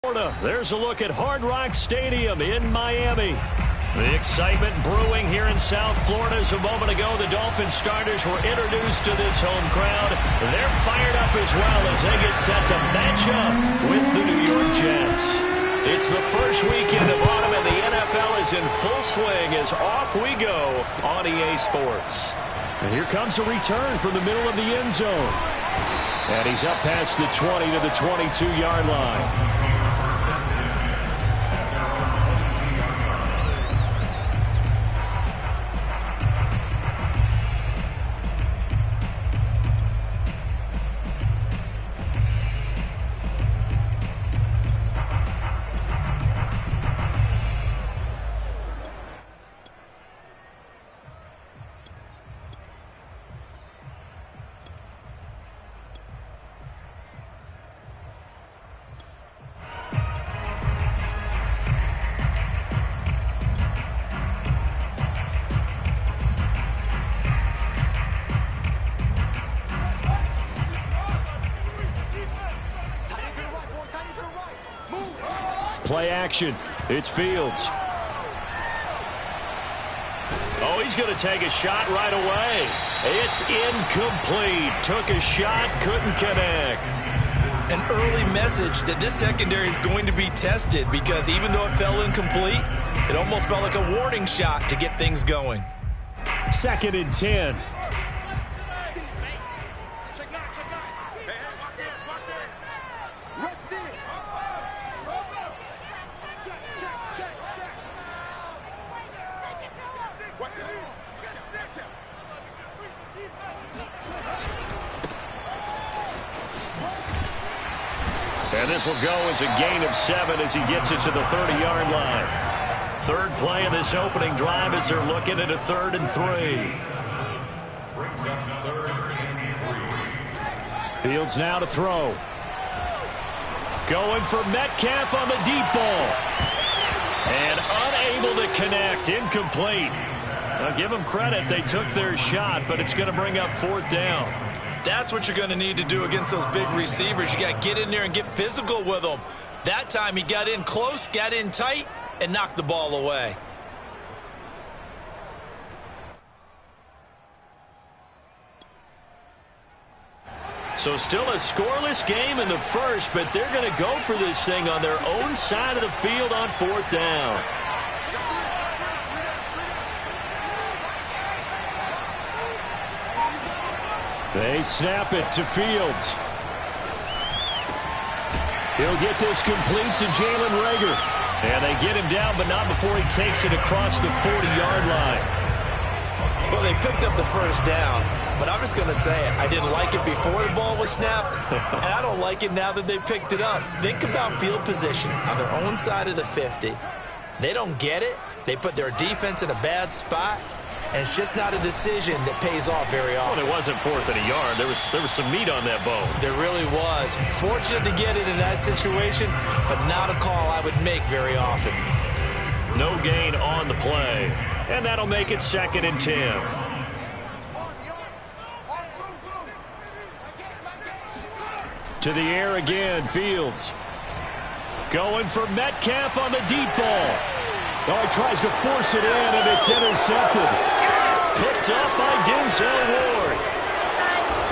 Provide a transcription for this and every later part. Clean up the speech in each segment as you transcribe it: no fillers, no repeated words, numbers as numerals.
There's a look at Hard Rock Stadium in Miami. The excitement brewing here in South Florida. As a moment ago, the Dolphins starters were introduced to this home crowd. They're fired up as well as they get set to match up with the New York Jets. It's the first weekend of autumn, and the NFL is in full swing as off we go on EA Sports. And here comes a return from the middle of the end zone. And he's up past the 20 to the 22-yard line. Play action. It's Fields. Oh, he's going to take a shot right away. It's incomplete. Took a shot, couldn't connect. An early message that this secondary is going to be tested, because even though it fell incomplete, it almost felt like a warning shot to get things going. 2nd and 10. And this will go as a gain of 7 as he gets it to the 30-yard line. Third play of this opening drive as they're looking at a 3rd and 3. Fields now to throw. Going for Metcalf on the deep ball. And unable to connect. Incomplete. I'll give them credit. They took their shot, but it's going to bring up 4th down. That's what you're going to need to do against those big receivers. You got to get in there and get physical with them. That time he got in close, got in tight, and knocked the ball away. So still a scoreless game in the first, but they're going to go for this thing on their own side of the field on 4th down. They snap it to Fields. He'll get this complete to Jalen Reagor. And they get him down, but not before he takes it across the 40-yard line. Well, they picked up the first down, but I'm just going to say it. I didn't like it before the ball was snapped, and I don't like it now that they picked it up. Think about field position on their own side of the 50. They don't get it. They put their defense in a bad spot. And it's just not a decision that pays off very often. Well, it wasn't 4th and a yard. There was some meat on that bone. There really was. Fortunate to get it in that situation, but not a call I would make very often. No gain on the play. And that'll make it 2nd and 10. To the air again, Fields. Going for Metcalf on the deep ball. Oh, he tries to force it in, and it's intercepted. Picked up by Denzel Ward.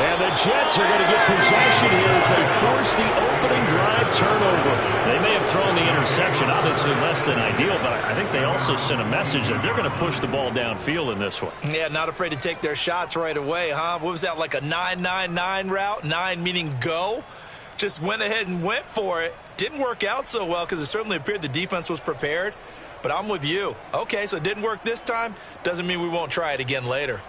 And the Jets are going to get possession here as they force the opening drive turnover. They may have thrown the interception, obviously less than ideal, but I think they also sent a message that they're going to push the ball downfield in this one. Yeah, not afraid to take their shots right away, huh? What was that, like a 9-9-9 route? 9 meaning go? Just went ahead and went for it. Didn't work out so well because it certainly appeared the defense was prepared. But I'm with you. Okay, so it didn't work this time. Doesn't mean we won't try it again later.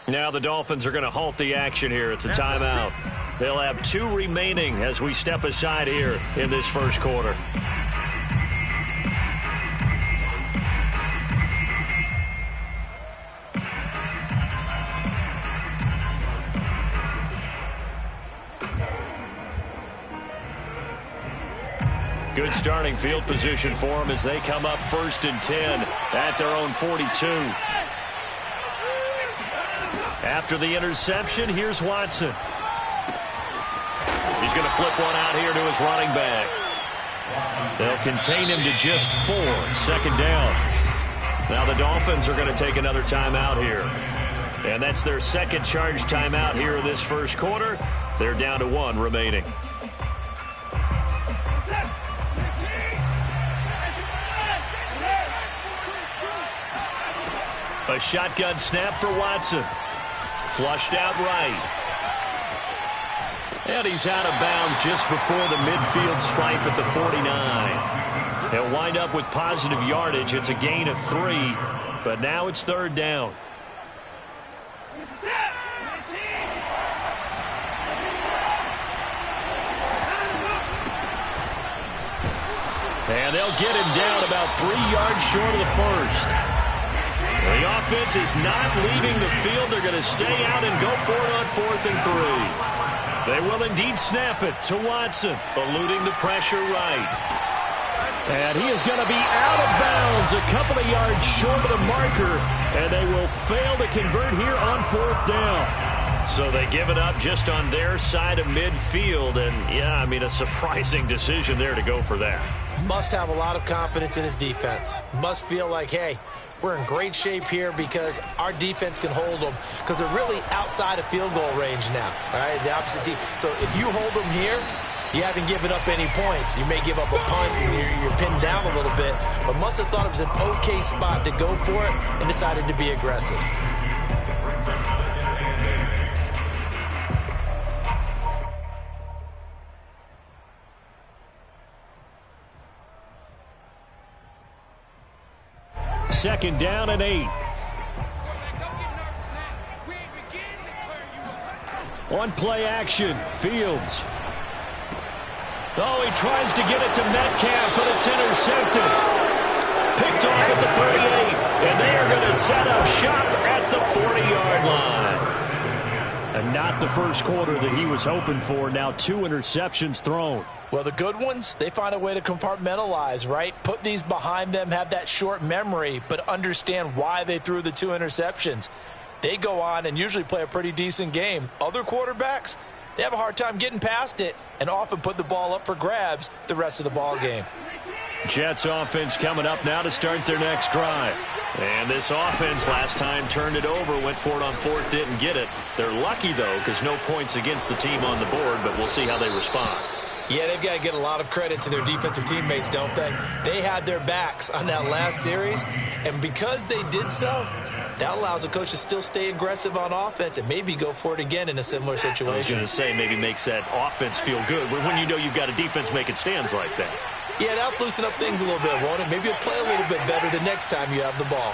Now the Dolphins are going to halt the action here. It's a timeout. They'll have 2 remaining as we step aside here in this first quarter. Good starting field position for them as they come up 1st and 10 at their own 42. After the interception, here's Watson. He's going to flip one out here to his running back. They'll contain him to just 4. 2nd down. Now the Dolphins are going to take another timeout here. And that's their 2nd charge timeout here in this 1st quarter. They're down to 1 remaining. A shotgun snap for Watson. Flushed out right. And he's out of bounds just before the midfield stripe at the 49. He'll wind up with positive yardage. It's a gain of 3, but now it's 3rd down. And they'll get him down about 3 yards short of the 1st. The offense is not leaving the field. They're going to stay out and go for it on 4th and 3. They will indeed snap it to Watson, eluding the pressure right. And he is going to be out of bounds a couple of yards short of the marker, and they will fail to convert here on 4th down. So they give it up just on their side of midfield, and yeah, I mean, a surprising decision there to go for that. Must have a lot of confidence in his defense. Must feel like, hey, we're in great shape here because our defense can hold them because they're really outside of field goal range now, all right, the opposite team. So if you hold them here, you haven't given up any points. You may give up a punt and you're pinned down a little bit, but must have thought it was an okay spot to go for it and decided to be aggressive. Second down and 8. On play action, Fields. Oh, he tries to get it to Metcalf, but it's intercepted. Picked off at the 38, and they are going to set up shop at the 40-yard line. And not the first quarter that he was hoping for. Now 2 interceptions thrown. Well, the good ones, they find a way to compartmentalize, right? Put these behind them, have that short memory, but understand why they threw the 2 interceptions. They go on and usually play a pretty decent game. Other quarterbacks, they have a hard time getting past it and often put the ball up for grabs the rest of the ball game. Jets offense coming up now to start their next drive. And this offense last time turned it over, went for it on 4th, didn't get it. They're lucky, though, because no points against the team on the board, but we'll see how they respond. Yeah, they've got to get a lot of credit to their defensive teammates, don't they? They had their backs on that last series, and because they did so, that allows the coach to still stay aggressive on offense and maybe go for it again in a similar situation. I was going to say maybe makes that offense feel good when you know you've got a defense making stands like that. Yeah, that'll loosen up things a little bit, won't it? Maybe you'll play a little bit better the next time you have the ball.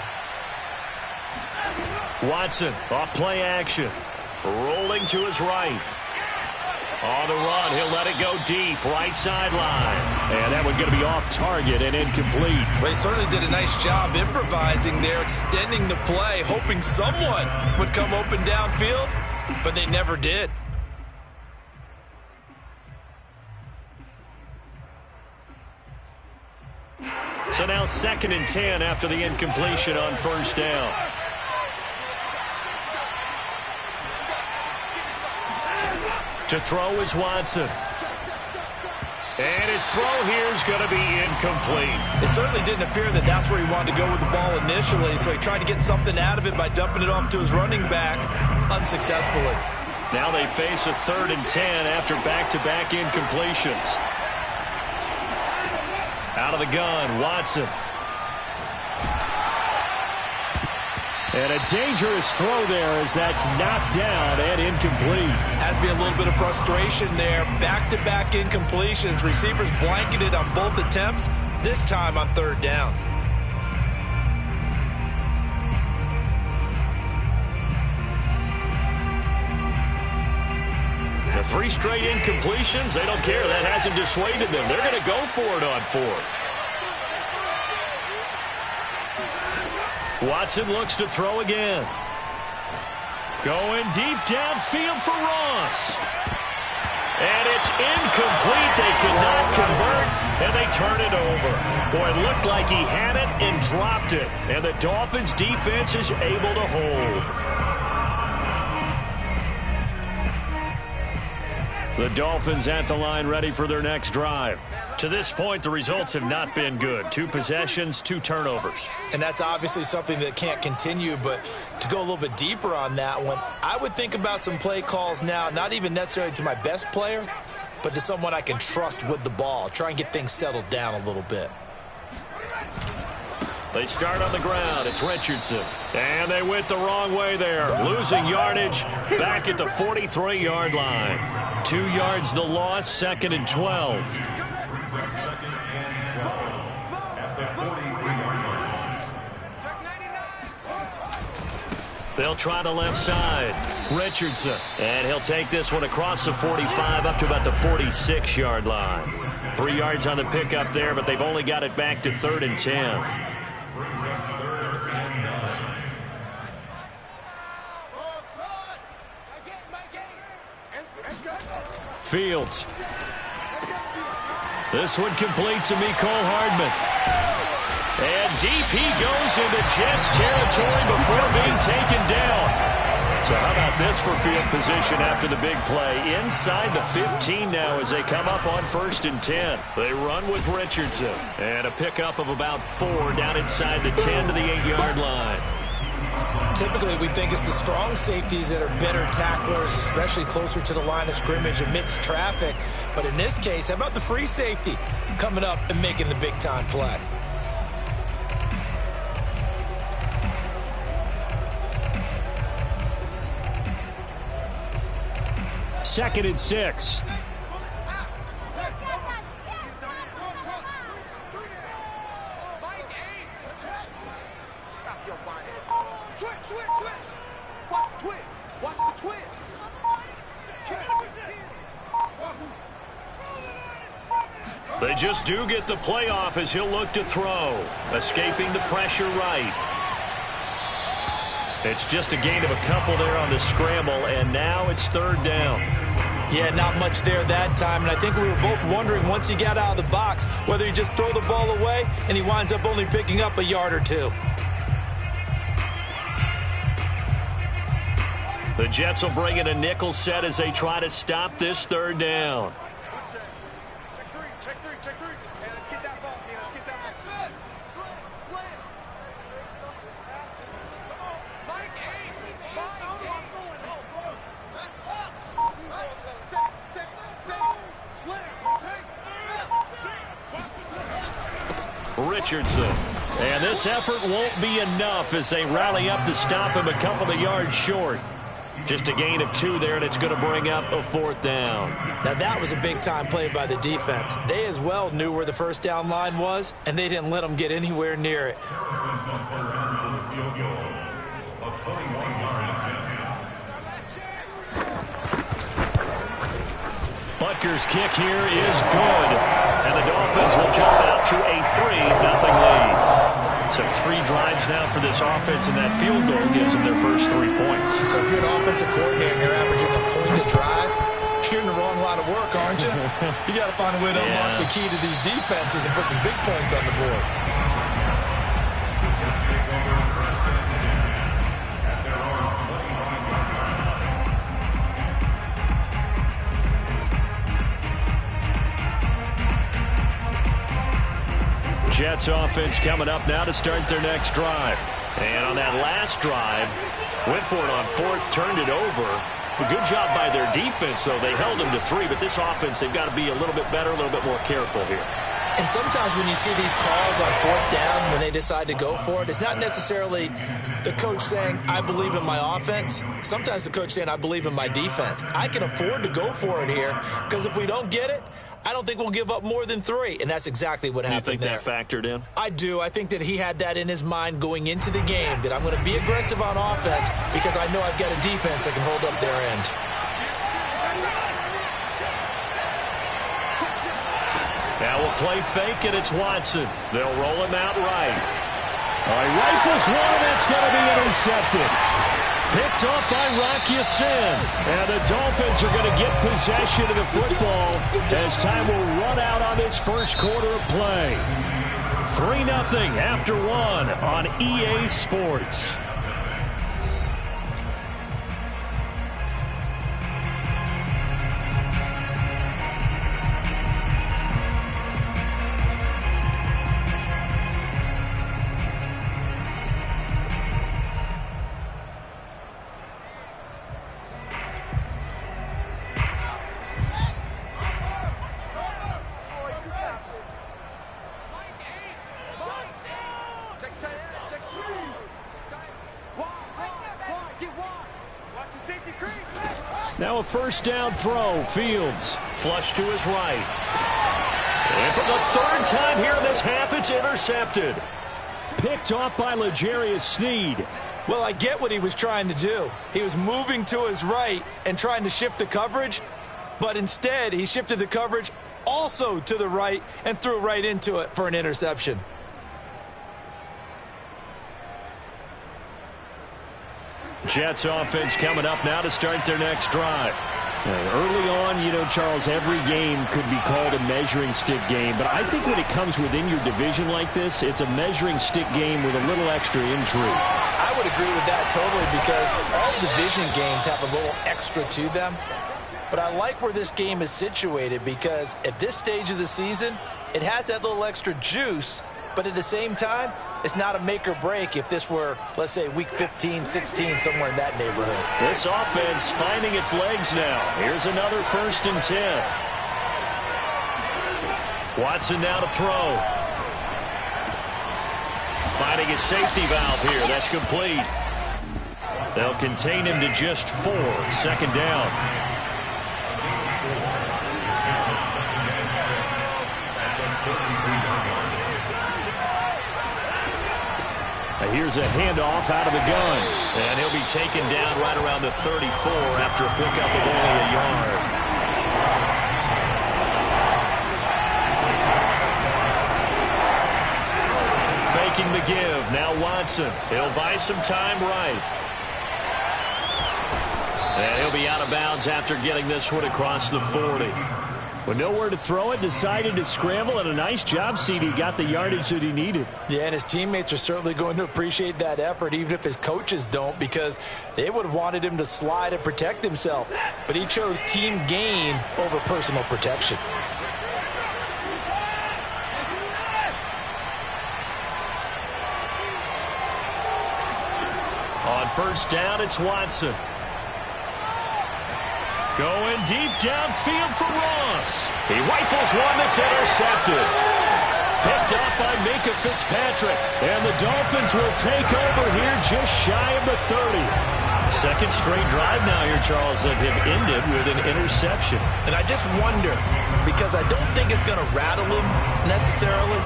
Watson, off play action. Rolling to his right. On the run, he'll let it go deep, right sideline. And that one going to be off target and incomplete. Well, he certainly did a nice job improvising there, extending the play, hoping someone would come open downfield, but they never did. So now 2nd and 10 after the incompletion on 1st down. To throw is Watson. And his throw here is going to be incomplete. It certainly didn't appear that that's where he wanted to go with the ball initially, so he tried to get something out of it by dumping it off to his running back unsuccessfully. Now they face a 3rd and 10 after back-to-back incompletions. Out of the gun, Watson. And a dangerous throw there as that's knocked down and incomplete. Has to be a little bit of frustration there. Back-to-back incompletions. Receivers blanketed on both attempts, this time on 3rd down. The 3 straight incompletions, they don't care. That hasn't dissuaded them. They're going to go for it on 4th. Watson looks to throw again. Going deep downfield for Ross. And it's incomplete. They could not convert. and they turn it over. Boy, it looked like he had it and dropped it, and the Dolphins' defense is able to hold. The Dolphins at the line ready for their next drive. To this point, the results have not been good. 2 possessions, 2 turnovers. And that's obviously something that can't continue, but to go a little bit deeper on that one, I would think about some play calls now, not even necessarily to my best player, but to someone I can trust with the ball. Try and get things settled down a little bit. They start on the ground. It's Richardson. And they went the wrong way there. Losing yardage back at the 43-yard line. 2 yards the loss, 2nd and 12. They'll try the left side. Richardson. And he'll take this one across the 45 up to about the 46-yard line. 3 yards on the pickup there, but they've only got it back to 3rd and 10. Fields. This one complete to Mecole Hardman. And deep he goes into Jets territory before being taken down. So how about this for field position after the big play? Inside the 15 now as they come up on 1st and 10. They run with Richardson. And a pickup of about 4 down inside the 10 to the 8-yard line. Typically, we think it's the strong safeties that are better tacklers, especially closer to the line of scrimmage amidst traffic. But in this case, how about the free safety coming up and making the big-time play? Second and 6. They just do get the play off as he'll look to throw. Escaping the pressure right. It's just a gain of a couple there on the scramble, and now it's 3rd down. Yeah, not much there that time, and I think we were both wondering once he got out of the box whether he just throw the ball away and he winds up only picking up a yard or 2. The Jets will bring in a nickel set as they try to stop this 3rd down. Richardson. And this effort won't be enough as they rally up to stop him a couple of yards short. Just a gain of 2 there, and it's going to bring up a 4th down. Now, that was a big-time play by the defense. They as well knew where the first down line was, and they didn't let them get anywhere near it. Butker's kick here is good. And the Dolphins will jump out to a 3-0 lead. So 3 drives now for this offense, and that field goal gives them their first 3 points. So if you're an offensive coordinator and you're averaging a point a drive, you're in the wrong line of work, aren't you? You got to find a way to unlock the key to these defenses and put some big points on the board. Jets offense coming up now to start their next drive. And on that last drive, went for it on 4th, turned it over. A good job by their defense, though. They held them to 3, but this offense, they've got to be a little bit better, a little bit more careful here. And sometimes when you see these calls on 4th down, when they decide to go for it, it's not necessarily the coach saying, I believe in my offense. Sometimes the coach saying, I believe in my defense. I can afford to go for it here, because if we don't get it, I don't think we'll give up more than 3, and that's exactly what happened there. You think that factored in? I do. I think that he had that in his mind going into the game, that I'm going to be aggressive on offense because I know I've got a defense that can hold up their end. Now we'll play fake, and it's Watson. They'll roll him out right. He rifles one, that's going to be intercepted. Picked off by Rock Ya-Sin. And the Dolphins are going to get possession of the football as time will run out on this first quarter of play. 3-0 after one on EA Sports. Now a first down throw. Fields. Flush to his right. And for the third time here in this half, it's intercepted. Picked off by L'Jarius Sneed. Well, I get what he was trying to do. He was moving to his right and trying to shift the coverage, but instead he shifted the coverage also to the right and threw right into it for an interception. Jets offense coming up now to start their next drive. Early on, you know, Charles, every game could be called a measuring stick game, but I think when it comes within your division like this, it's a measuring stick game with a little extra intrigue. I would agree with that totally, because all division games have a little extra to them. But I like where this game is situated, because at this stage of the season, it has that little extra juice, but at the same time, it's not a make or break if this were, let's say, week 15, 16, somewhere in that neighborhood. This offense finding its legs now. Here's another 1st and 10. Watson now to throw. Finding a safety valve here. That's complete. They'll contain him to just 4. 2nd down. Here's a handoff out of the gun. And he'll be taken down right around the 34 after a pickup of only a yard. Faking the give. Now Watson. He'll buy some time right. And he'll be out of bounds after getting this one across the 40. With nowhere to throw it, decided to scramble, and a nice job, CD. Got the yardage that he needed. Yeah, and his teammates are certainly going to appreciate that effort, even if his coaches don't, because they would have wanted him to slide and protect himself. But he chose team gain over personal protection. On 1st down, it's Watson. Going deep downfield for Ross. He rifles one that's intercepted. Picked off by Minkah Fitzpatrick. And the Dolphins will take over here just shy of the 30. 2nd straight drive now here, Charles, that have ended with an interception. And I just wonder, because I don't think it's going to rattle him necessarily,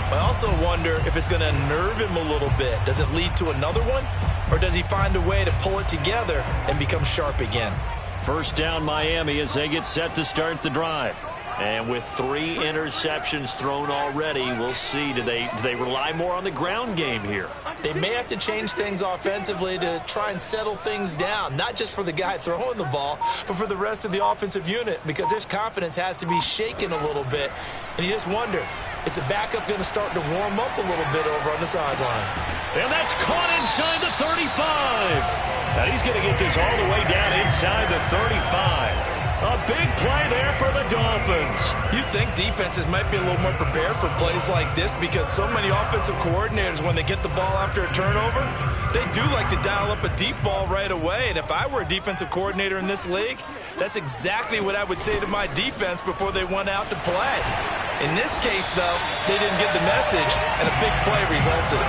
but I also wonder if it's going to unnerve him a little bit. Does it lead to another one? Or does he find a way to pull it together and become sharp again? 1st down Miami as they get set to start the drive. And with 3 interceptions thrown already, we'll see. Do they rely more on the ground game here? They may have to change things offensively to try and settle things down, not just for the guy throwing the ball, but for the rest of the offensive unit, because their confidence has to be shaken a little bit. And you just wonder, is the backup going to start to warm up a little bit over on the sideline? And that's caught inside the 35. And he's going to get this all the way down inside the 35. A big play there for the Dolphins. You'd think defenses might be a little more prepared for plays like this, because so many offensive coordinators, when they get the ball after a turnover, they do like to dial up a deep ball right away. And if I were a defensive coordinator in this league, that's exactly what I would say to my defense before they went out to play. In this case, though, they didn't get the message, and a big play resulted.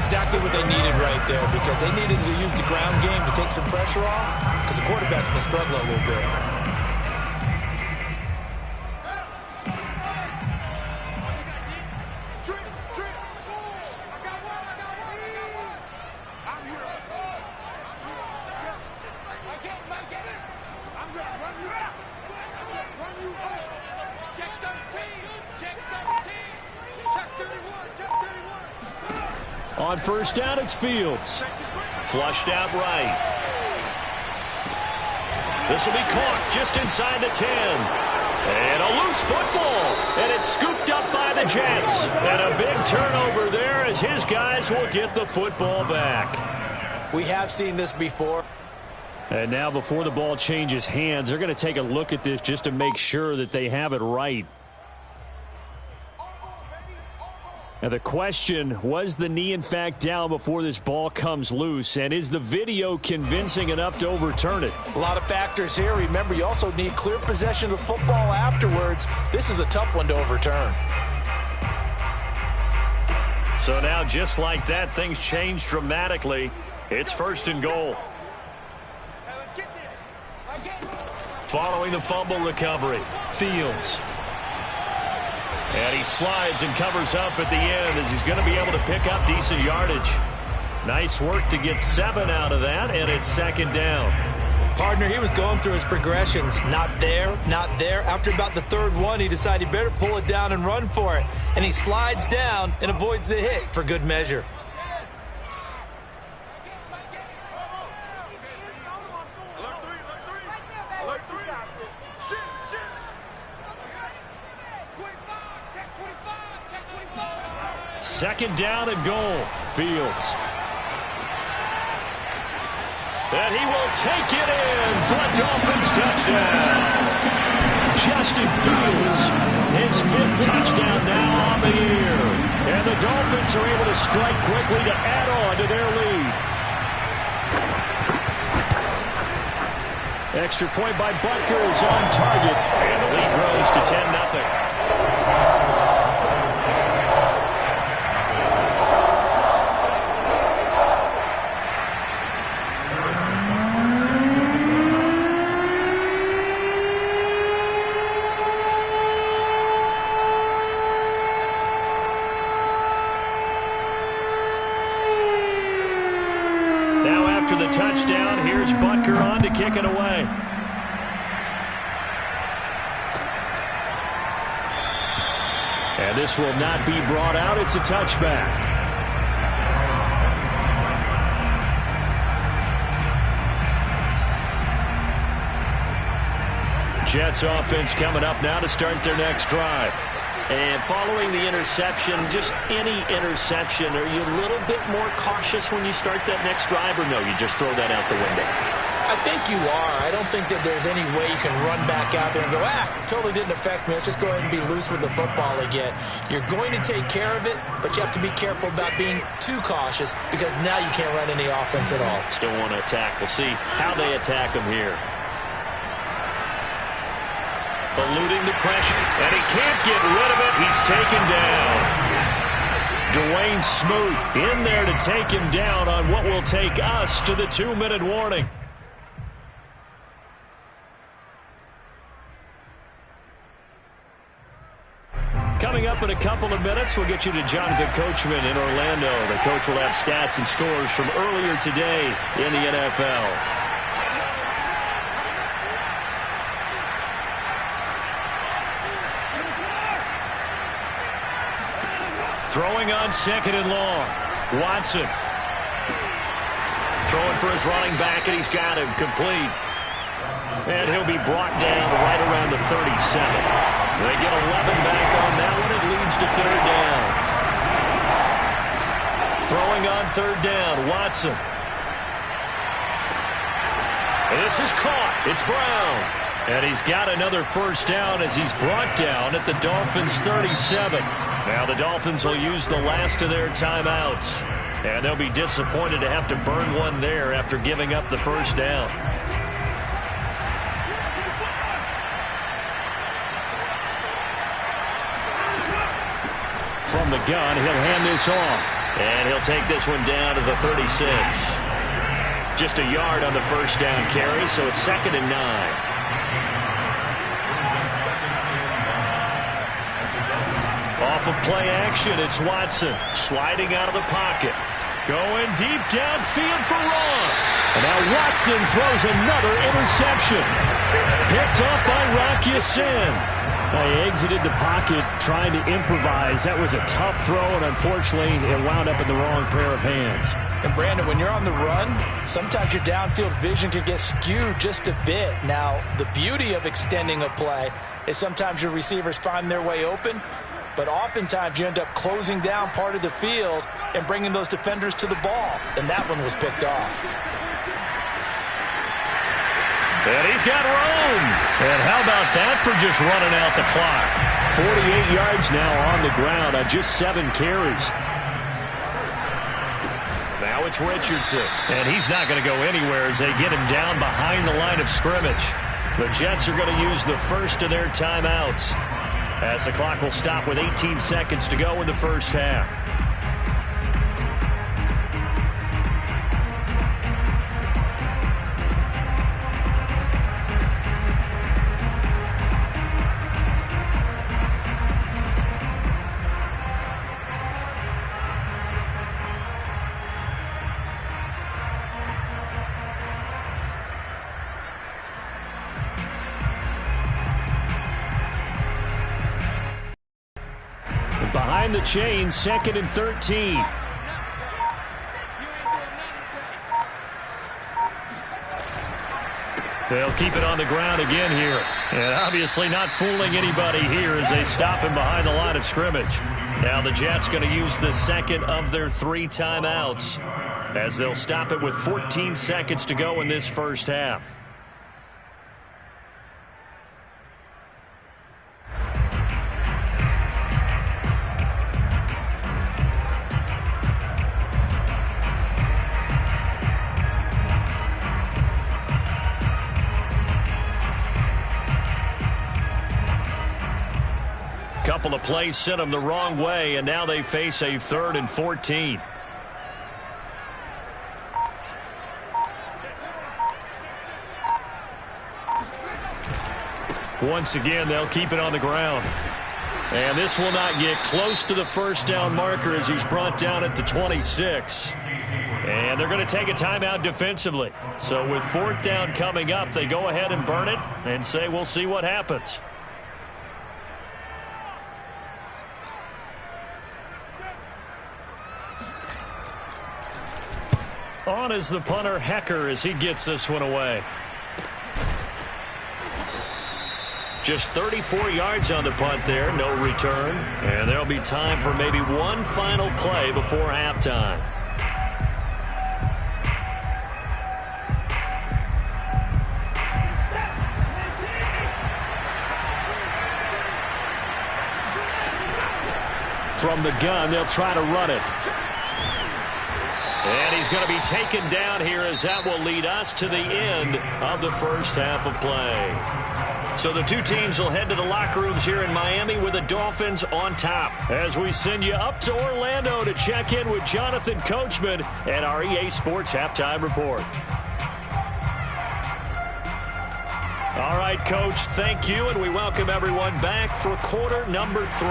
Exactly what they needed right there, because they needed to use the ground game to take some pressure off, because the quarterback's been struggling a little bit. On 1st down, it's Fields. flushed out right. This will be caught just inside the 10. And a loose football. And it's scooped up by the Jets. And a big turnover there as his guys will get the football back. We have seen this before. And now before the ball changes hands, they're going to take a look at this just to make sure that they have it right. And the question, was the knee in fact down before this ball comes loose? And is the video convincing enough to overturn it? A lot of factors here. Remember, you also need clear possession of the football afterwards. This is a tough one to overturn. So now, just like that, things change dramatically. It's 1st and goal. Following the fumble recovery, Fields. And he slides and covers up at the end as he's going to be able to pick up decent yardage. Nice work to get 7 out of that, and it's 2nd down. Partner, he was going through his progressions. Not there, not there. After about the 3rd one, he decided he better pull it down and run for it. And he slides down and avoids the hit for good measure. Second down and goal. Fields. And he will take it in for a Dolphins touchdown. Justin Fields, his 5th touchdown now on the year. And the Dolphins are able to strike quickly to add on to their lead. Extra point by Butker is on target. And the lead grows to 10-0. Touchdown. Here's Butker on to kick it away. And this will not be brought out. It's a touchback. Jets offense coming up now to start their next drive. And following the interception, just any interception, are you a little bit more cautious when you start that next drive, or no, you just throw that out the window? I think you are. I don't think that there's any way you can run back out there and go, totally didn't affect me. Let's just go ahead and be loose with the football again. You're going to take care of it, but you have to be careful about being too cautious because now you can't run any offense at all. Still want to attack. We'll see how they attack them here. Eluding the pressure, and he can't get rid of it. He's taken down. Dwayne Smoot in there to take him down on what will take us to the 2-minute warning. Coming up in a couple of minutes, we'll get you to Jonathan Coachman in Orlando. The coach will have stats and scores from earlier today in the NFL. Throwing on 2nd and long. Watson. Throwing for his running back, and he's got him complete. And he'll be brought down right around the 37. They get 11 back on that one. It leads to 3rd down. Throwing on 3rd down. Watson. This is caught. It's Brown. And he's got another 1st down as he's brought down at the Dolphins' 37. Now the Dolphins will use the last of their timeouts. And they'll be disappointed to have to burn one there after giving up the 1st down. From the gun, he'll hand this off. And he'll take this one down to the 36. Just a yard on the 1st down carry, so it's 2nd and 9. Off of play action, it's Watson sliding out of the pocket. Going deep downfield for Ross. And now Watson throws another interception. Picked up by Rock Ya-Sin. They exited the pocket trying to improvise. That was a tough throw, and unfortunately, it wound up in the wrong pair of hands. And, Brandon, when you're on the run, sometimes your downfield vision can get skewed just a bit. Now, the beauty of extending a play is sometimes your receivers find their way open, but oftentimes you end up closing down part of the field and bringing those defenders to the ball, and that one was picked off. And he's got room. And how about that for just running out the clock? 48 yards now on the ground on just 7 carries. Now it's Richardson. And he's not going to go anywhere as they get him down behind the line of scrimmage. The Jets are going to use the first of their timeouts, as the clock will stop with 18 seconds to go in the first half. Behind the chain, 2nd and 13. They'll keep it on the ground again here. And obviously not fooling anybody here as they stop him behind the line of scrimmage. Now the Jets going to use the second of their 3 timeouts, as they'll stop it with 14 seconds to go in this first half. Couple of plays sent them the wrong way, and now they face a 3rd and 14. Once again, they'll keep it on the ground. And this will not get close to the first down marker as he's brought down at the 26. And they're going to take a timeout defensively. So with 4th down coming up, they go ahead and burn it and say, we'll see what happens. On is the punter, Hecker, as he gets this one away. Just 34 yards on the punt there, no return. And there'll be time for maybe one final play before halftime. From the gun, they'll try to run it. And he's going to be taken down here, as that will lead us to the end of the first half of play. So the two teams will head to the locker rooms here in Miami with the Dolphins on top, as we send you up to Orlando to check in with Jonathan Coachman and our EA Sports Halftime Report. All right, Coach, thank you, and we welcome everyone back for quarter number 3.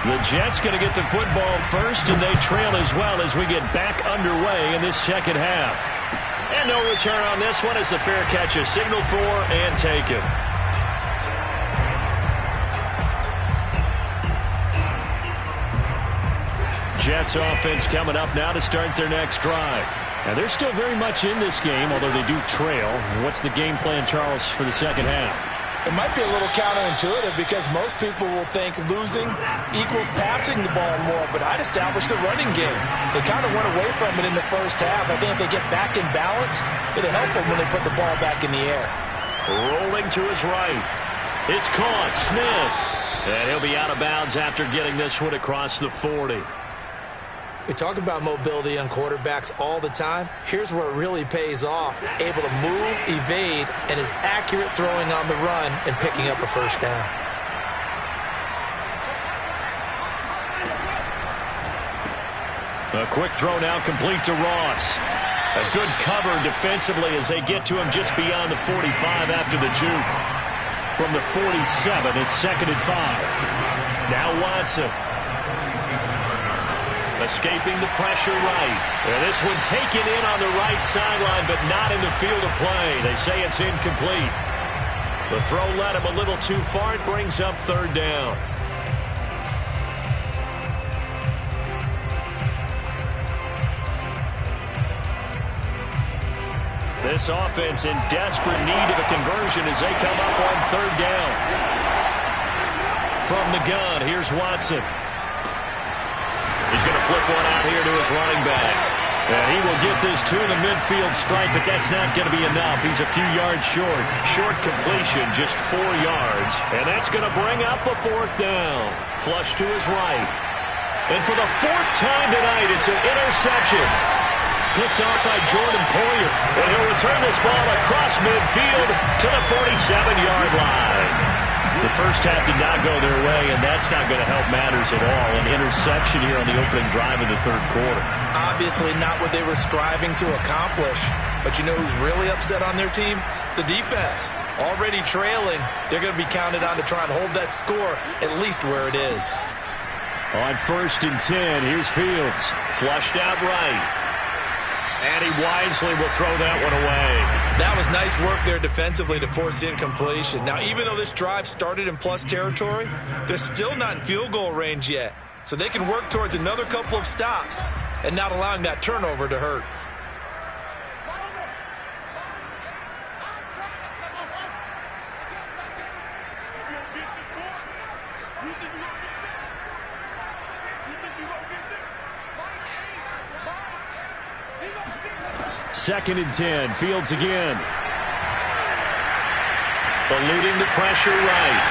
The Jets going to get the football first, and they trail as well as we get back underway in this second half. And no return on this one as the fair catch is signaled for and taken. Jets offense coming up now to start their next drive. Now they're still very much in this game, although they do trail. What's the game plan, Charles, for the second half? It might be a little counterintuitive because most people will think losing equals passing the ball more, but I'd establish the running game. They kind of went away from it in the first half. I think if they get back in balance, it'll help them when they put the ball back in the air. Rolling to his right. It's caught. Smith. And he'll be out of bounds after getting this one across the 40. We talk about mobility on quarterbacks all the time. Here's where it really pays off. Able to move, evade, and is accurate throwing on the run and picking up a first down. A quick throw now complete to Ross. A good cover defensively as they get to him just beyond the 45 after the juke. From the 47, it's 2nd and 5. Now Watson. Escaping the pressure right. And this one taken in on the right sideline, but not in the field of play. They say it's incomplete. The throw led him a little too far. It brings up third down. This offense in desperate need of a conversion as they come up on third down. From the gun, here's Watson. He's going to flip one out here to his running back. And he will get this to the midfield stripe, but that's not going to be enough. He's a few yards short. Short completion, just 4 yards. And that's going to bring up a fourth down. Flush to his right. And for the 4th time tonight, it's an interception. Picked off by Jordan Poyer. And he'll return this ball across midfield to the 47-yard line. The first half did not go their way, and that's not going to help matters at all. An interception here on the opening drive of the third quarter. Obviously not what they were striving to accomplish. But you know who's really upset on their team? The defense. Already trailing, they're going to be counted on to try and hold that score at least where it is. On 1st and 10, here's Fields. Flushed out right. And he wisely will throw that one away. That was nice work there defensively to force incompletion. Now, even though this drive started in plus territory, they're still not in field goal range yet. So they can work towards another couple of stops and not allowing that turnover to hurt. Second and 10. Fields again. Eluding the pressure right.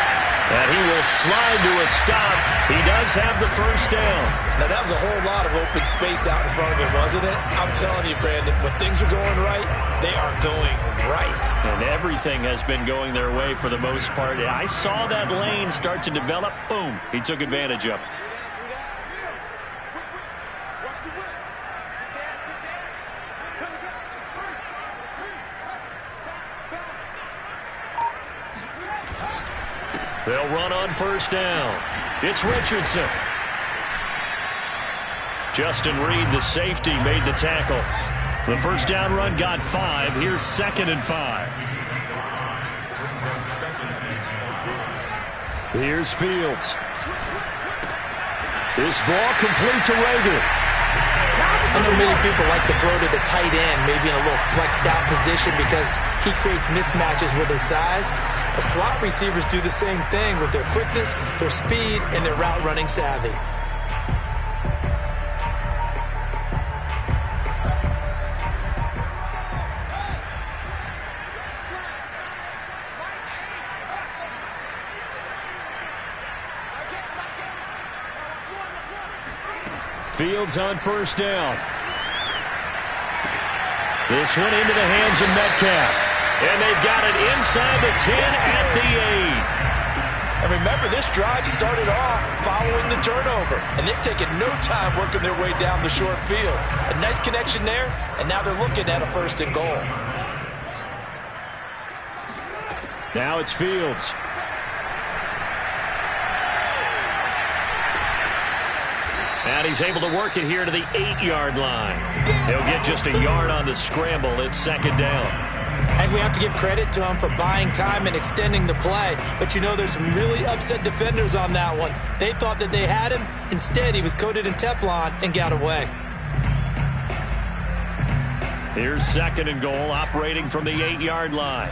And he will slide to a stop. He does have the first down. Now, that was a whole lot of open space out in front of him, wasn't it? I'm telling you, Brandon, when things are going right, they are going right. And everything has been going their way for the most part. I saw that lane start to develop. Boom. He took advantage of it. They'll run on first down. It's Richardson. Justin Reed, the safety, made the tackle. The first down run got 5. Here's 2nd and 5. Here's Fields. This ball complete to Reagor. I know many people like to throw to the tight end, maybe in a little flexed out position because he creates mismatches with his size. But slot receivers do the same thing with their quickness, their speed, and their route running savvy. Fields on first down. This one into the hands of Metcalf. And they've got it inside the 10 at the 8. And remember, this drive started off following the turnover. And they've taken no time working their way down the short field. A nice connection there, and now they're looking at a 1st and goal. Now it's Fields. And he's able to work it here to the 8-yard line. He'll get just a yard on the scramble. It's 2nd down. And we have to give credit to him for buying time and extending the play. But you know, there's some really upset defenders on that one. They thought that they had him. Instead, he was coated in Teflon and got away. Here's 2nd and goal, operating from the 8-yard line.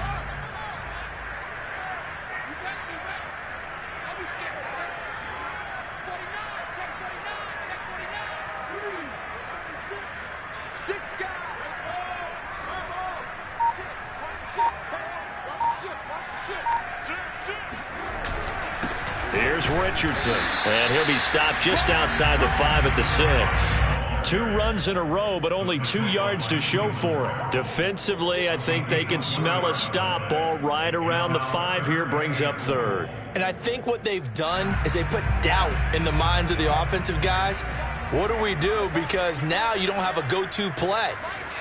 Here's Richardson, and he'll be stopped just outside the 5 at the 6. 2 runs in a row, but only 2 yards to show for it. Defensively, I think they can smell a stop. Ball right around the 5 here, brings up 3rd. And I think what they've done is they put doubt in the minds of the offensive guys. What do we do? Because now you don't have a go-to play.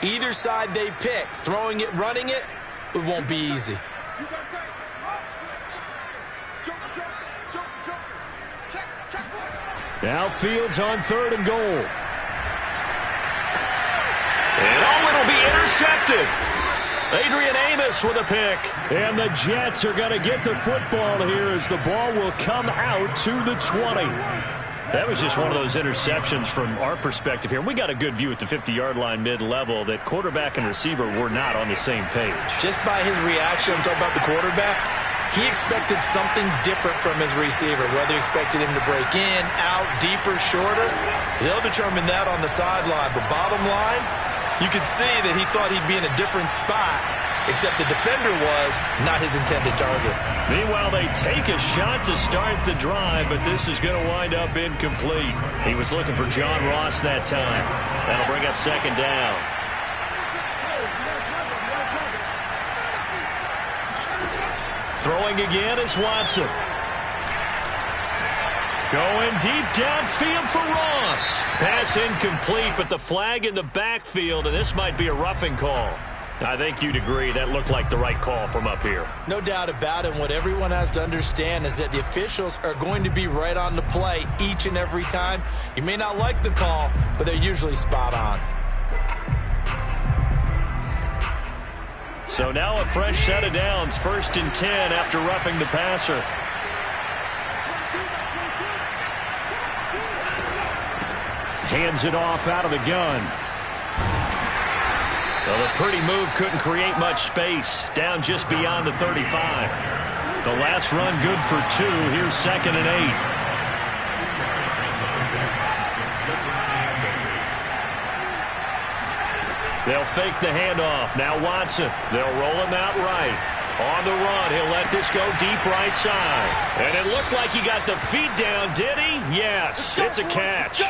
Either side they pick, throwing it, running it, it won't be easy. Now Fields on 3rd and goal. intercepted. Adrian Amos with a pick. And the Jets are going to get the football here as the ball will come out to the 20. That was just one of those interceptions from our perspective here. We got a good view at the 50-yard line mid-level that quarterback and receiver were not on the same page. Just by his reaction, I'm talking about the quarterback, he expected something different from his receiver, whether he expected him to break in, out, deeper, shorter. They'll determine that on the sideline. But bottom line, you could see that he thought he'd be in a different spot, except the defender was not his intended target. Meanwhile, they take a shot to start the drive, but this is going to wind up incomplete. He was looking for John Ross that time. That'll bring up second down. Throwing again is Watson. Going deep downfield for Ross. Pass incomplete, but the flag in the backfield, and this might be a roughing call. I think you'd agree that looked like the right call from up here. No doubt about it. What everyone has to understand is that the officials are going to be right on the play each and every time. You may not like the call, but they're usually spot on. So now a fresh set of downs, 1st and 10 after roughing the passer. Hands it off out of the gun. Well, the pretty move couldn't create much space. Down just beyond the 35. The last run good for 2. Here's 2nd and 8. They'll fake the handoff. Now Watson. They'll roll him out right. On the run, he'll let this go deep right side. And it looked like he got the feet down, did he? Yes, it's a catch.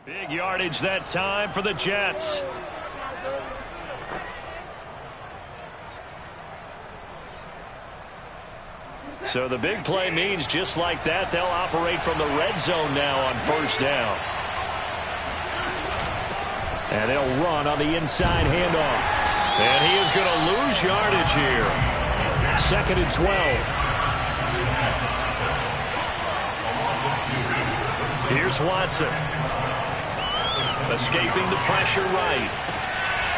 Big yardage that time for the Jets. So the big play means just like that, they'll operate from the red zone now on first down. And they'll run on the inside handoff. And he is going to lose yardage here. 2nd and 12. Here's Watson. Escaping the pressure right.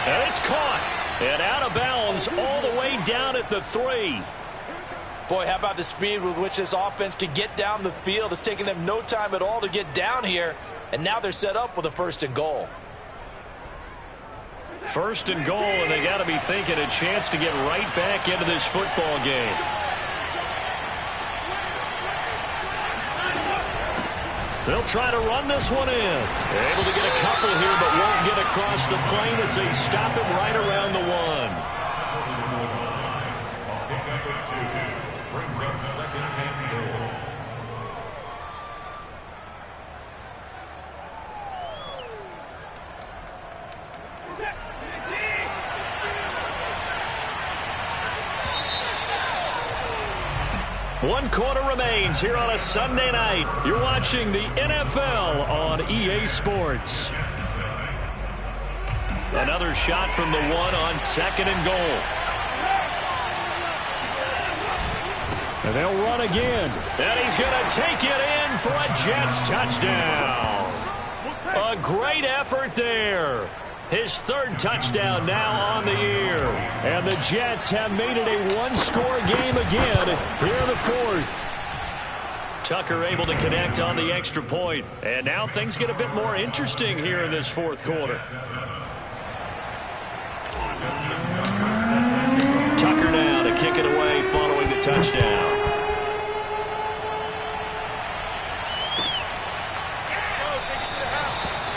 And it's caught. And out of bounds all the way down at the 3. Boy, how about the speed with which this offense can get down the field? It's taken them no time at all to get down here. And now they're set up with a 1st and goal. 1st and goal, and they got to be thinking a chance to get right back into this football game. They'll try to run this one in. They're able to get a couple here, but won't get across the plane as they stop him right around the 1. Brings up 2nd and goal. One quarter remains here on a Sunday night. You're watching the NFL on EA Sports. Another shot from the 1 on 2nd and goal. And they'll run again. And he's going to take it in for a Jets touchdown. A great effort there. His 3rd touchdown now on the year. And the Jets have made it a 1-score game again here in the 4th. Tucker able to connect on the extra point. And now things get a bit more interesting here in this 4th quarter. Tucker now to kick it away following the touchdown.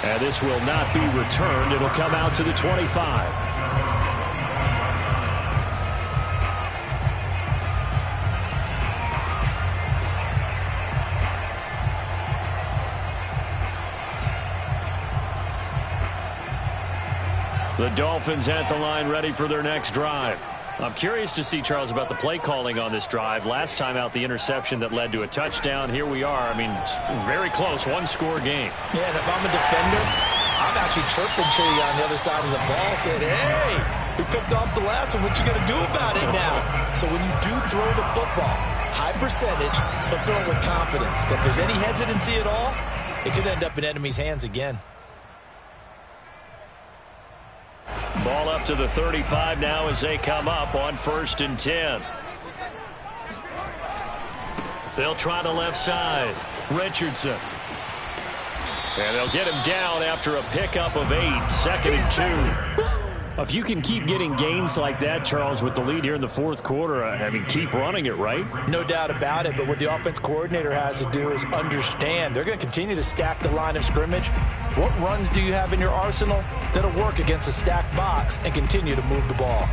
And this will not be returned. It'll come out to the 25. The Dolphins at the line ready for their next drive. I'm curious to see, Charles, about the play calling on this drive. Last time out, the interception that led to a touchdown. Here we are. I mean, very close, 1-score game. Yeah, and if I'm a defender, I'm actually chirping to you on the other side of the ball, saying, hey, we picked off the last one. What you going to do about it now? So when you do throw the football, high percentage, but throw it with confidence. If there's any hesitancy at all, it could end up in enemy's hands again. Ball up to the 35 now as they come up on 1st and 10. They'll try the left side. Richardson. And they'll get him down after a pickup of 8. 2nd and 2. If you can keep getting gains like that, Charles, with the lead here in the 4th quarter, I mean, keep running it, right? No doubt about it, but what the offense coordinator has to do is understand they're going to continue to stack the line of scrimmage. What runs do you have in your arsenal that'll work against a stacked box and continue to move the ball?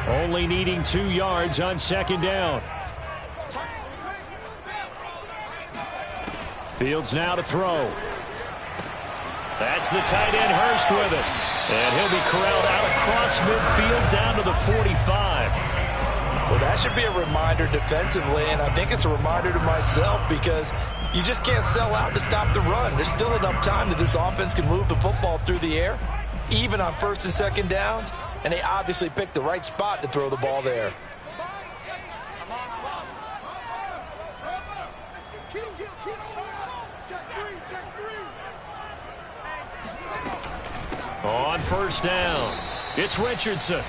Only needing 2 yards on 2nd down. Fields now to throw. That's the tight end, Hurst, with it. And he'll be corralled out across midfield down to the 45. Well, that should be a reminder defensively, and I think it's a reminder to myself because you just can't sell out to stop the run. There's still enough time that this offense can move the football through the air, even on 1st and 2nd downs, and they obviously picked the right spot to throw the ball there. On 1st down, it's Richardson.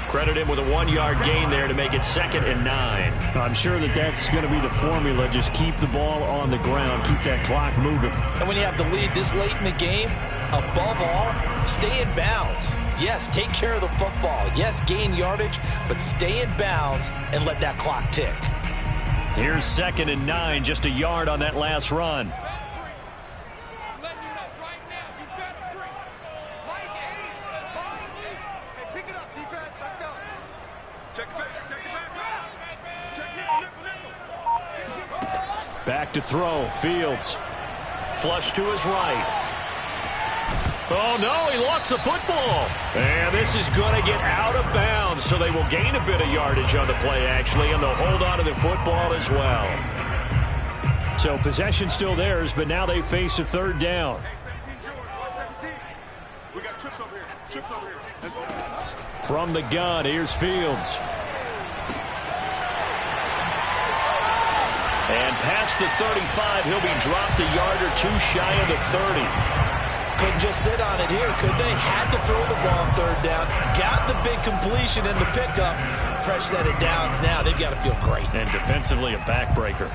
Credit him with a 1-yard gain there to make it 2nd and 9. I'm sure that's going to be the formula. Just keep the ball on the ground. Keep that clock moving. And when you have the lead this late in the game, above all, stay in bounds. Yes, take care of the football. Yes, gain yardage, but stay in bounds and let that clock tick. Here's 2nd and 9, just a yard on that last run. Back to throw. Fields. Flush to his right. Oh, no, he lost the football. And this is going to get out of bounds, so they will gain a bit of yardage on the play, actually, and they'll hold on to the football as well. So possession still theirs, but now they face a third down. From the gun, here's Fields. And past the 35, he'll be dropped a yard or two shy of the 30. Couldn't just sit on it here, could they? Had to throw the ball on third down. Got the big completion in the pickup. Fresh set of downs now. They've got to feel great. And defensively, a backbreaker.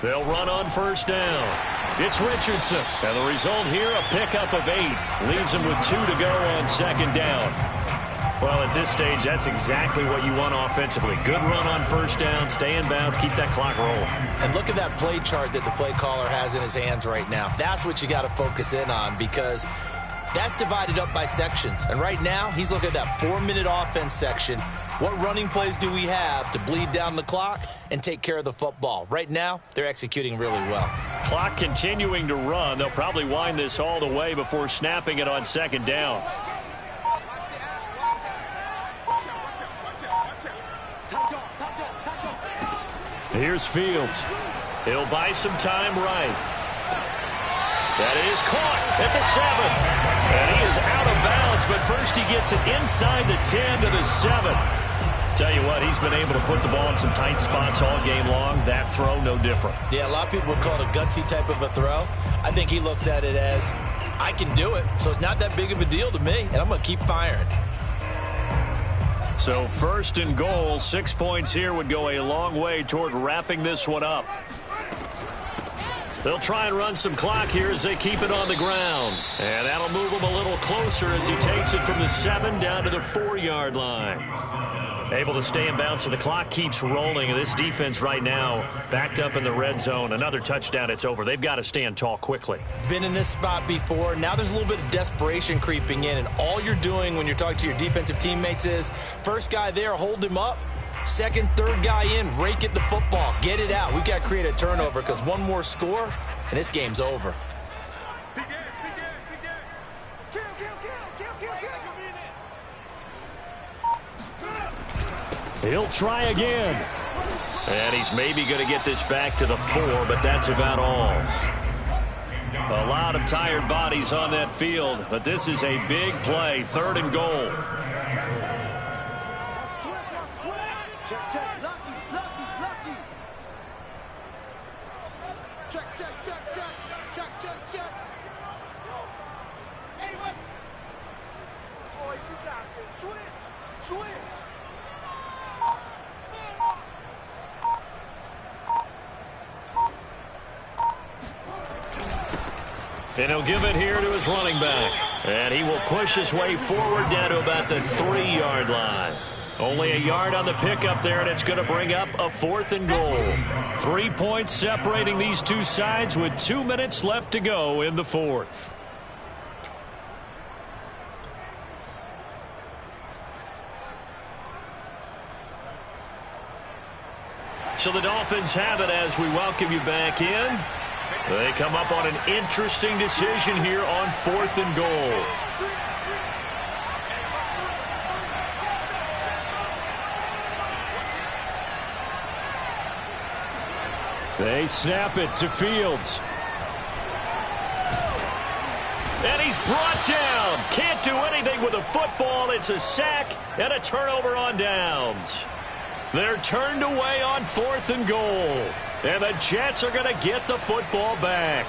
They'll run on first down. It's Richardson. And the result here, a pickup of 8. Leaves him with 2 to go on second down. Well, at this stage, that's exactly what you want offensively. Good run on first down, stay in bounds, keep that clock rolling. And look at that play chart that the play caller has in his hands right now. That's what you got to focus in on, because that's divided up by sections. And right now, he's looking at that 4-minute offense section. What running plays do we have to bleed down the clock and take care of the football? Right now, they're executing really well. Clock continuing to run. They'll probably wind this all the way before snapping it on second down. Here's Fields. He'll buy some time right. That is caught at the 7. And he is out of bounds, but first he gets it inside the 10 to the 7. Tell you what, he's been able to put the ball in some tight spots all game long. That throw, no different. Yeah, a lot of people would call it a gutsy type of a throw. I think he looks at it as, I can do it, so it's not that big of a deal to me, and I'm going to keep firing. So first and goal, 6 points here would go a long way toward wrapping this one up. They'll try and run some clock here as they keep it on the ground. And that'll move him a little closer as he takes it from the 7 down to the 4-yard line. Able to stay in bounds, so the clock keeps rolling. And this defense right now backed up in the red zone. Another touchdown, it's over. They've got to stand tall quickly. Been in this spot before. Now there's a little bit of desperation creeping in. And all you're doing when you're talking to your defensive teammates is, first guy there, hold him up. Second, third guy in, rake at the football. Get it out. We've got to create a turnover, because one more score, and this game's over. He'll try again. And he's maybe going to get this back to the 4, but that's about all. A lot of tired bodies on that field, but this is a big play, 3rd and goal. And he'll give it here to his running back. And he will push his way forward down to about the 3-yard line. Only a yard on the pickup there, and it's going to bring up a 4th and goal. 3 points separating these two sides with 2 minutes left to go in the 4th. So the Dolphins have it as we welcome you back in. They come up on an interesting decision here on 4th and goal. They snap it to Fields. And he's brought down. Can't do anything with a football. It's a sack and a turnover on downs. They're turned away on 4th and goal. And the Jets are going to get the football back.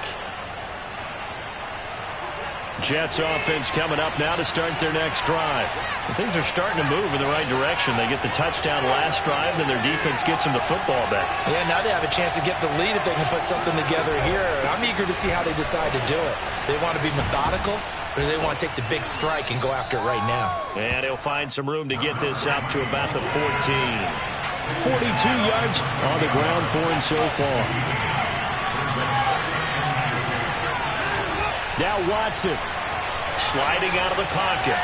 Jets offense coming up now to start their next drive. And things are starting to move in the right direction. They get the touchdown last drive, then their defense gets them the football back. Yeah, now they have a chance to get the lead if they can put something together here. I'm eager to see how they decide to do it. Do they want to be methodical, or do they want to take the big strike and go after it right now? And he'll find some room to get this up to about the 14. 42 yards on the ground for him so far. Now Watson. Sliding out of the pocket.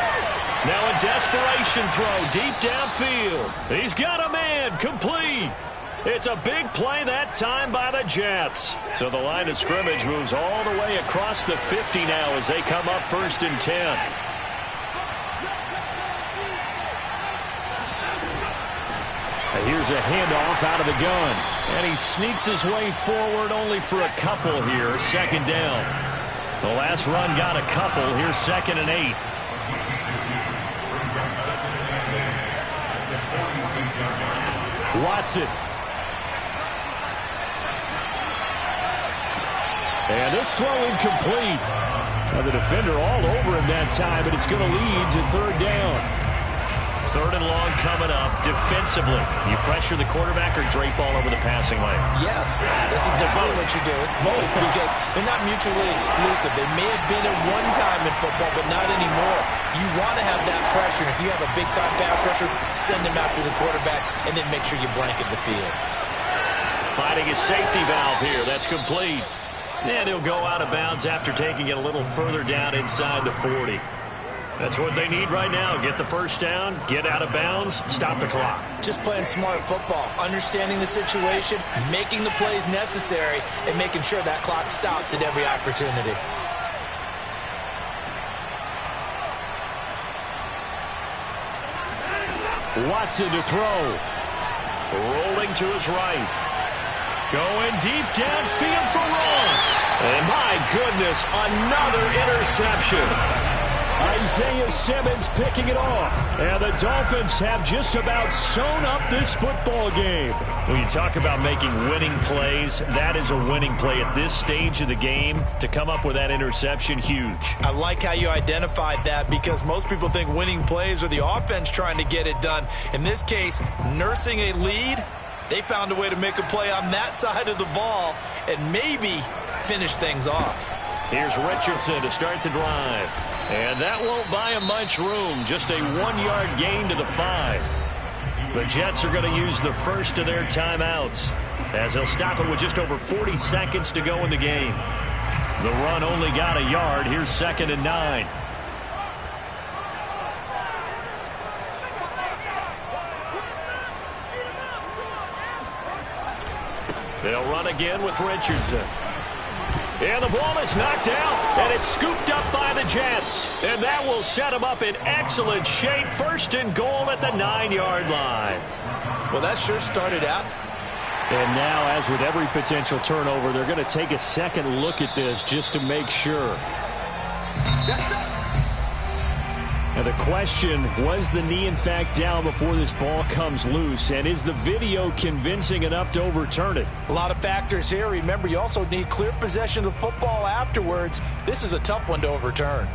Now a desperation throw deep downfield. He's got a man. Complete. It's a big play that time by the Jets. So the line of scrimmage moves all the way across the 50 now as they come up 1st and 10. Here's a handoff out of the gun. And he sneaks his way forward only for a couple here. 2nd down. The last run got a couple. Here's 2nd and 8. Watson. And this throw incomplete. Now the defender all over him that time, but it's going to lead to 3rd down. 3rd and long coming up. Defensively, you pressure the quarterback or drape all over the passing lane? Yes, that's exactly what you do. It's both because they're not mutually exclusive. They may have been at one time in football, but not anymore. You want to have that pressure. If you have a big-time pass rusher, send him after the quarterback, and then make sure you blanket the field. Finding his safety valve here. That's complete. And he'll go out of bounds after taking it a little further down inside the 40. That's what they need right now. Get the 1st down, get out of bounds, stop the clock. Just playing smart football, understanding the situation, making the plays necessary, and making sure that clock stops at every opportunity. Watson to throw. Rolling to his right. Going deep downfield for Ross. And my goodness, another interception. Isaiah Simmons picking it off. And the Dolphins have just about sewn up this football game. When you talk about making winning plays, that is a winning play at this stage of the game. To come up with that interception, huge. I like how you identified that because most people think winning plays are the offense trying to get it done. In this case, nursing a lead, they found a way to make a play on that side of the ball and maybe finish things off. Here's Richardson to start the drive. And that won't buy him much room. Just a 1-yard gain to the 5. The Jets are going to use the first of their timeouts as they'll stop it with just over 40 seconds to go in the game. The run only got a yard. Here's 2nd and 9. They'll run again with Richardson. And the ball is knocked out, and it's scooped up by the Jets. And that will set them up in excellent shape. 1st and goal at the 9-yard line. Well, that sure started out. And now, as with every potential turnover, they're going to take a second look at this just to make sure. And the question, was the knee in fact down before this ball comes loose? And is the video convincing enough to overturn it? A lot of factors here. Remember, you also need clear possession of the football afterwards. This is a tough one to overturn.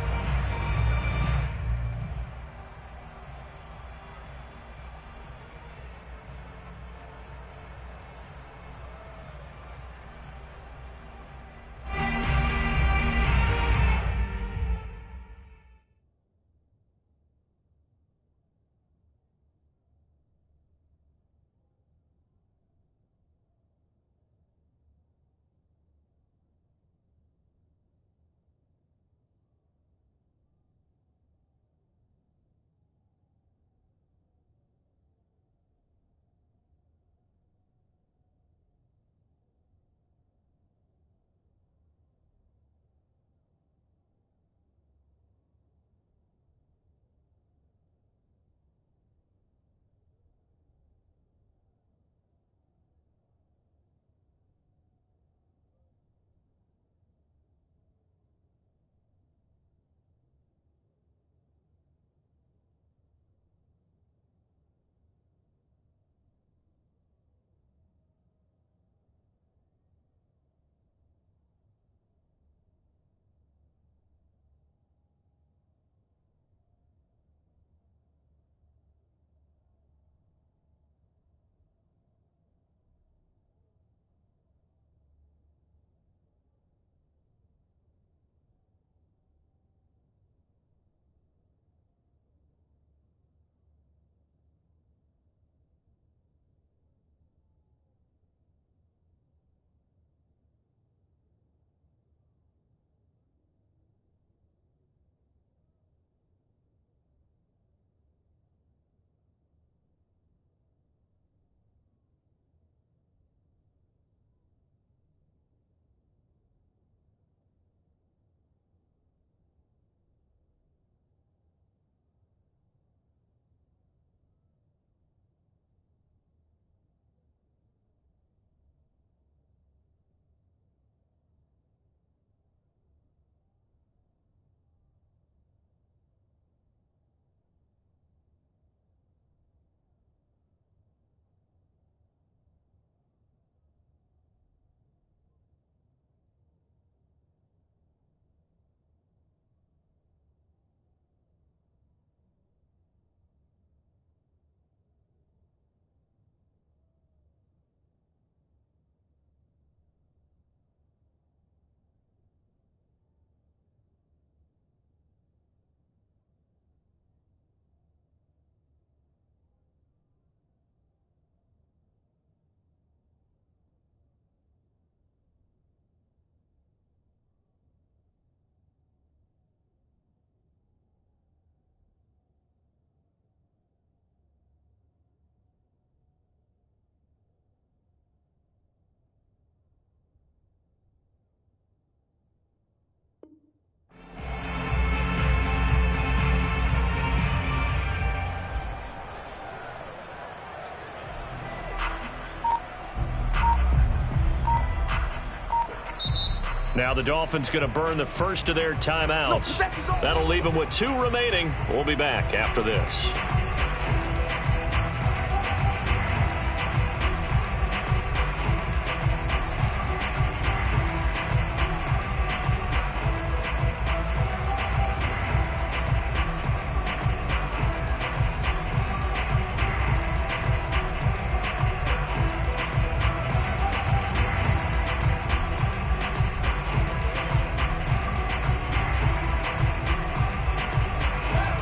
Now the Dolphins going to burn the first of their timeouts. That'll leave them with 2 remaining. We'll be back after this.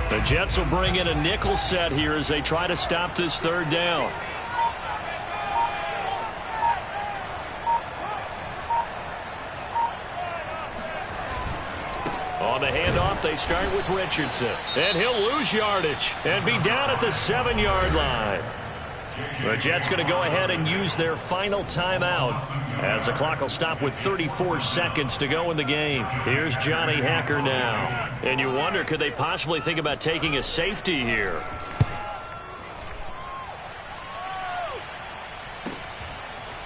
The Jets will bring in a nickel set here as they try to stop this 3rd down. On the handoff, they start with Richardson. And he'll lose yardage and be down at the 7-yard line. The Jets going to go ahead and use their final timeout as the clock will stop with 34 seconds to go in the game. Here's Johnny Hacker now. And you wonder, could they possibly think about taking a safety here?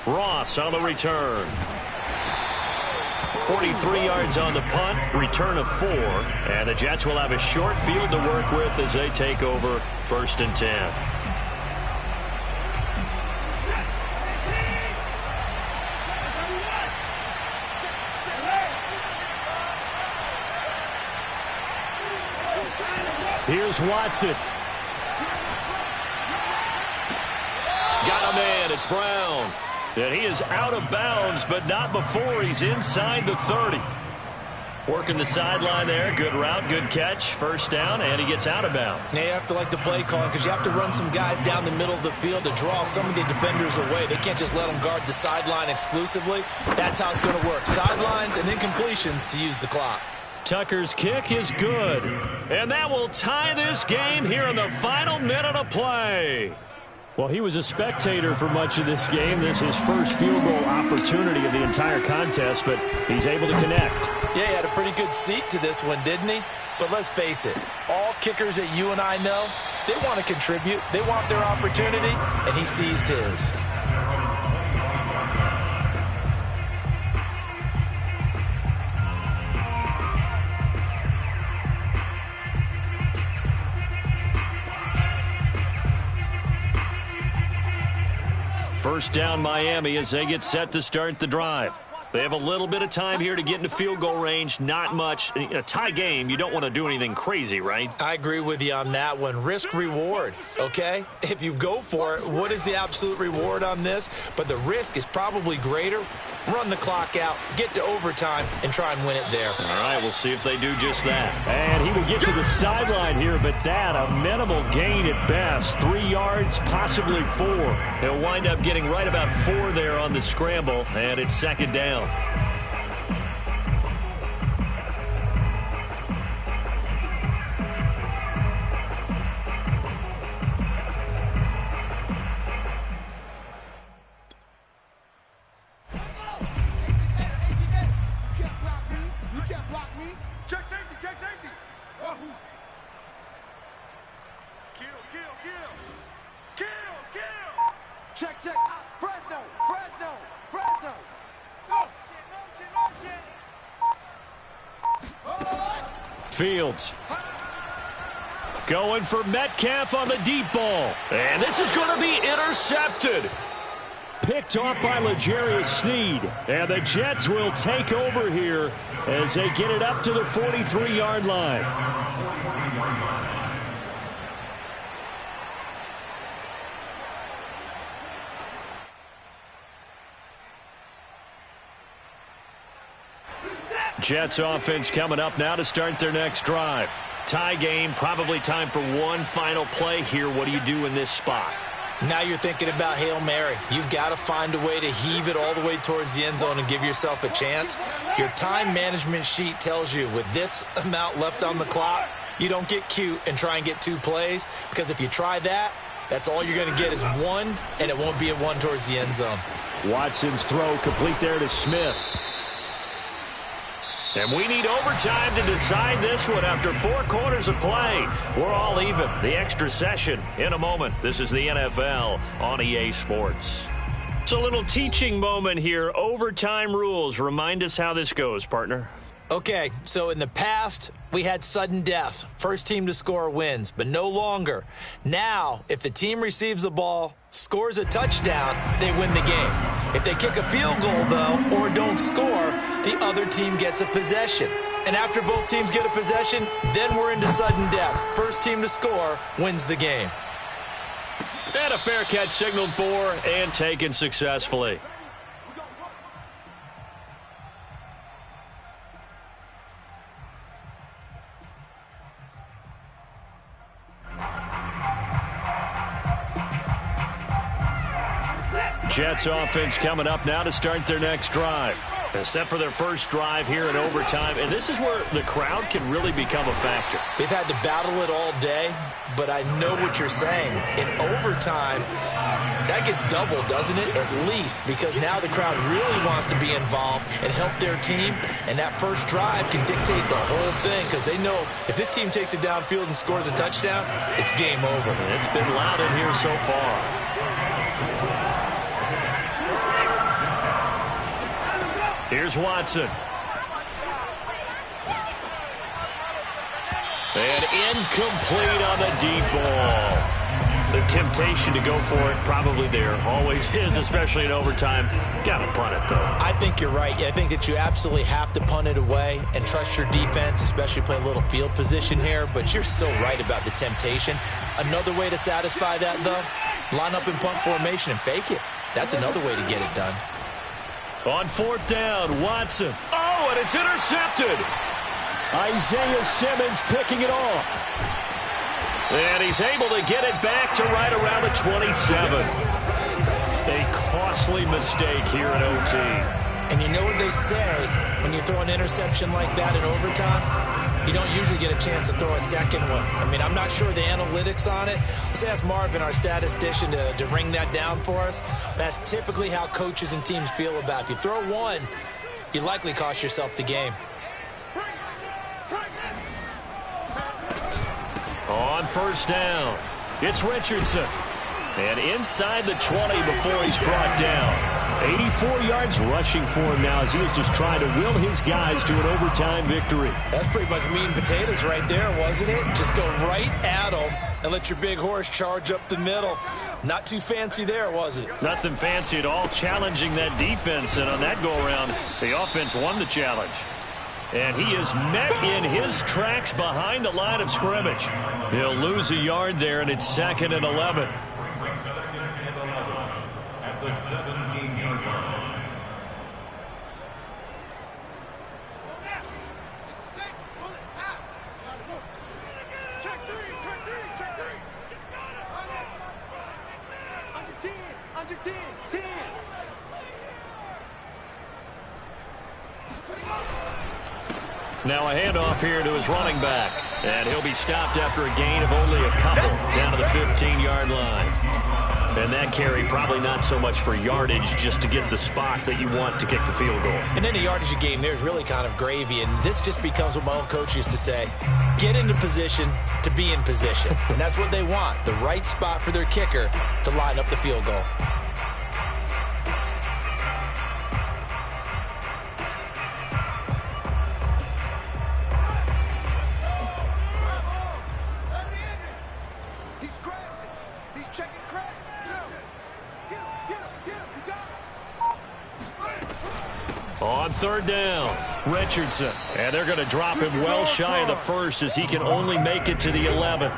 Ross on the return. 43 yards on the punt, return of 4. And the Jets will have a short field to work with as they take over 1st and 10. Here's Watson. Got a man. It's Brown. And he is out of bounds, but not before he's inside the 30. Working the sideline there. Good route, good catch. 1st down, and he gets out of bounds. Yeah, you have to like the play calling because you have to run some guys down the middle of the field to draw some of the defenders away. They can't just let them guard the sideline exclusively. That's how it's going to work. Sidelines and incompletions to use the clock. Tucker's kick is good. And that will tie this game here in the final minute of play. Well, he was a spectator for much of this game. This is his first field goal opportunity of the entire contest, but he's able to connect. Yeah, he had a pretty good seat to this one, didn't he? But let's face it, all kickers that you and I know, they want to contribute. They want their opportunity, and he seized his. First down Miami as they get set to start the drive. They have a little bit of time here to get into field goal range. Not much. In a tie game, you don't want to do anything crazy, right? I agree with you on that one. Risk reward, okay? If you go for it, what is the absolute reward on this? But the risk is probably greater. Run the clock out, get to overtime, and try and win it there. All right, we'll see if they do just that. And he will get to the sideline here, but that a minimal gain at best. 3 yards, possibly 4. He'll wind up getting right about 4 there on the scramble, and it's 2nd down. Fields going for Metcalf on the deep ball. And this is going to be intercepted. Picked off by L'Jarius Sneed. And the Jets will take over here as they get it up to the 43-yard line. Jets offense coming up now to start their next drive. Tie game, probably time for one final play here. What do you do in this spot? Now you're thinking about Hail Mary. You've got to find a way to heave it all the way towards the end zone and give yourself a chance. Your time management sheet tells you with this amount left on the clock, you don't get cute and try and get 2 plays, because if you try that, that's all you're going to get is 1, and it won't be a 1 towards the end zone. Watson's throw complete there to Smith. And we need overtime to decide this one after 4 quarters of play. We're all even. The extra session in a moment. This is the NFL on EA Sports. It's a little teaching moment here. Overtime rules. Remind us how this goes, partner. Okay, so in the past, we had sudden death. First team to score wins, but no longer. Now, if the team receives the ball, scores a touchdown, they win the game. If they kick a field goal, though, or don't score, the other team gets a possession. And after both teams get a possession, then we're into sudden death. First team to score wins the game. And a fair catch signaled for and taken successfully. Jets offense coming up now to start their next drive. They're set for their first drive here in overtime, and this is where the crowd can really become a factor. They've had to battle it all day, but I know what you're saying. In overtime, that gets doubled, doesn't it? At least, because now the crowd really wants to be involved and help their team, and that first drive can dictate the whole thing because they know if this team takes it downfield and scores a touchdown, it's game over. It's been loud in here so far. Here's Watson. And incomplete on the deep ball. The temptation to go for it probably there. Always is, especially in overtime. Got to punt it, though. I think you're right. I think that you absolutely have to punt it away and trust your defense, especially play a little field position here. But you're so right about the temptation. Another way to satisfy that, though, line up in punt formation and fake it. That's another way to get it done. On fourth down, Watson. Oh, and it's intercepted. Isaiah Simmons picking it off. And he's able to get it back to right around the 27. A costly mistake here in OT. And you know what they say, when you throw an interception like that in overtime, you don't usually get a chance to throw a second one. I mean, I'm not sure the analytics on it. Let's ask Marvin, our statistician, to ring that down for us. That's typically how coaches and teams feel about it. If you throw one, you likely cost yourself the game. On first down, it's Richardson. And inside the 20 before he's brought down. 84 yards rushing for him now as he was just trying to will his guys to an overtime victory. That's pretty much meat and potatoes right there, wasn't it? Just go right at them and let your big horse charge up the middle. Not too fancy there, was it? Nothing fancy at all, challenging that defense. And on that go-around, the offense won the challenge. And he is met in his tracks behind the line of scrimmage. He'll lose a yard there, and it's 2nd and 11. At the 17-yard line. Check three. Under 10. Now a handoff here to his running back. And he'll be stopped after a gain of only a couple down to the 15-yard line. And that carry probably not so much for yardage, just to get the spot that you want to kick the field goal. And any yardage game there is really kind of gravy, and this just becomes what my old coach used to say, get into position to be in position. And that's what they want, the right spot for their kicker to line up the field goal. On third down, Richardson. And they're going to drop him well shy of the first as he can only make it to the 11.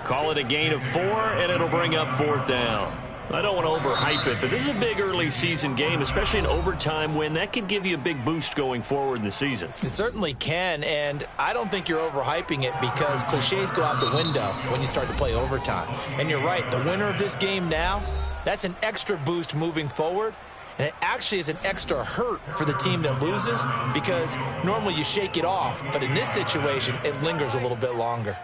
Call it a gain of 4, and it'll bring up fourth down. I don't want to overhype it, but this is a big early season game, especially an overtime win. That could give you a big boost going forward in the season. It certainly can, and I don't think you're overhyping it because cliches go out the window when you start to play overtime. And you're right, the winner of this game now, that's an extra boost moving forward. And it actually is an extra hurt for the team that loses because normally you shake it off. But in this situation, it lingers a little bit longer.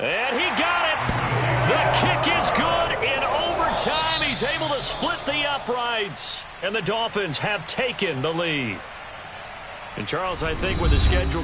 And he got it. The kick is good. In overtime, he's able to split the uprights. And the Dolphins have taken the lead. And, Charles, I think with the schedule